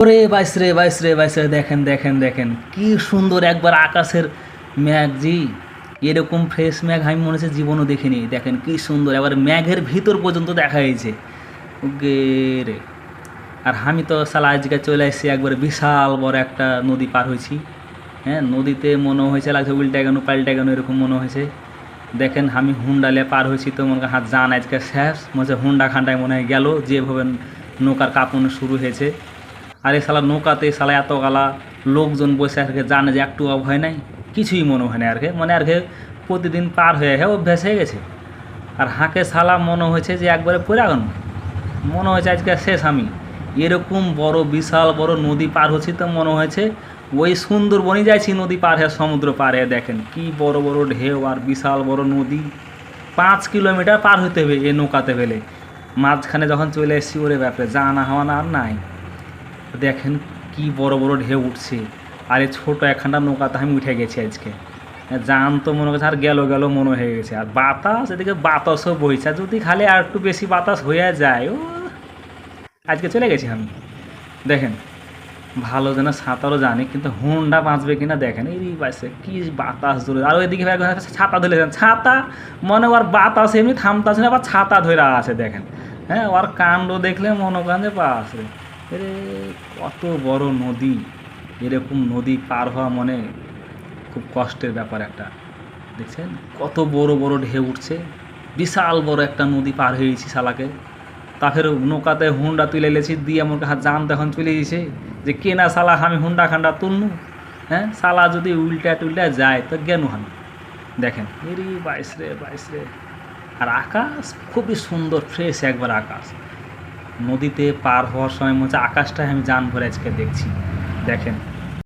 ওরে বাইস রে বাইস রে বাইস রে, দেখেন দেখেন দেখেন কি সুন্দর একবার আকাশের মেঘ জি। এরকম ফ্রেশ মেঘ আমি মনে হচ্ছে জীবনও দেখিনি। দেখেন কি সুন্দর, এবার মেঘের ভিতর পর্যন্ত দেখা হয়েছে। ওকে রে। আর আমি তো সালা আজকে চলে আসছি একবার বিশাল বড় একটা নদী পার হয়েছি। হ্যাঁ, নদীতে মনে হয়েছে লাগছে উল্টে গেল পাল্টে গেল এরকম মনে হয়েছে। দেখেন আমি হুন্ডালে পার হয়েছি তো মনে হয় হাত জান আজকে শেষ মনে হচ্ছে হুন্ডা খান্ডায় মনে হয় গেল যেভাবে নৌকার কাঁপানো শুরু হয়েছে। আর এই শালা নৌকাতে শালা এত গালা লোকজন বসে আর কি জানে যে একটু ভয় নাই, কিছুই মনে হয় না আর কি, মানে আর কি প্রতিদিন পার হয়ে অভ্যাস হয়ে গেছে। আর হাঁকে শালা মনে হয়েছে যে একবারে পড়ে গেল, মনে হয়েছে আজকে শেষ আমি। এরকম বড় বিশাল বড় নদী পার হচ্ছি তো মনে হয়েছে ওই সুন্দরবনই যাইছি নদী পার হয়ে, সমুদ্র পার হয়ে। দেখেন কি বড় বড় ঢেউ আর বিশাল বড় নদী। 5 কিলোমিটার পার হতে হবে এই নৌকাতে পেলে। মাঝখানে যখন চলে এসেছি ওরে ব্যাপারে জানা হওয়া না আর নাই। দেখেন কি বড় বড় ঢেউ উঠছে। আর এই ছোটো একখানটা নৌকাতে আমি উঠে গেছি আজকে। জান তো মনে করছে আর গেল গেল মনে হয়ে গেছে। আর বাতাস এদিকে বাতাসও বইছে, আর যদি খালি আর একটু বেশি বাতাস হয়ে যায় ও আজকে চলে গেছি আমি। দেখেন ভালো যেন সাঁতারও জানি, কিন্তু হুন্ডা বাঁচবে কিনা দেখেন। এই পাশে কি বাতাস ধরে, আর ওইদিকে ছাতা ধরে ছাতা, মনে ওর বাতাস এমনি থামতাছে না, আবার ছাতা ধরে আছে দেখেন। হ্যাঁ, ওর কাণ্ড দেখলে মনে করেন যে পাস রে। এরে কত বড় নদী, এরকম নদী পার হওয়া মনে খুব কষ্টের ব্যাপার একটা। দেখছেন কত বড় বড় ঢেউ উঠছে, বিশাল বড় একটা নদী পার হয়েছি শালাকে। তা ফের নৌকাতে হুন্ডা তুলে লেছি দিয়ে আমার হাত জান তখন চলে গেছে যে কেনা শালা আমি হুন্ডা খান্ডা তুলনু। হ্যাঁ, শালা যদি উল্টা টুল্টা যায় তো জ্ঞানু আমি। দেখেন এরি বাইশ রে বাইশ রে। আর আকাশ খুবই সুন্দর ফ্রেশ একবার আকাশ। নদীতে পার হওয়ার সময় মনে হচ্ছে আকাশটাই আমি জান ভরে আজকে দেখছি। দেখেন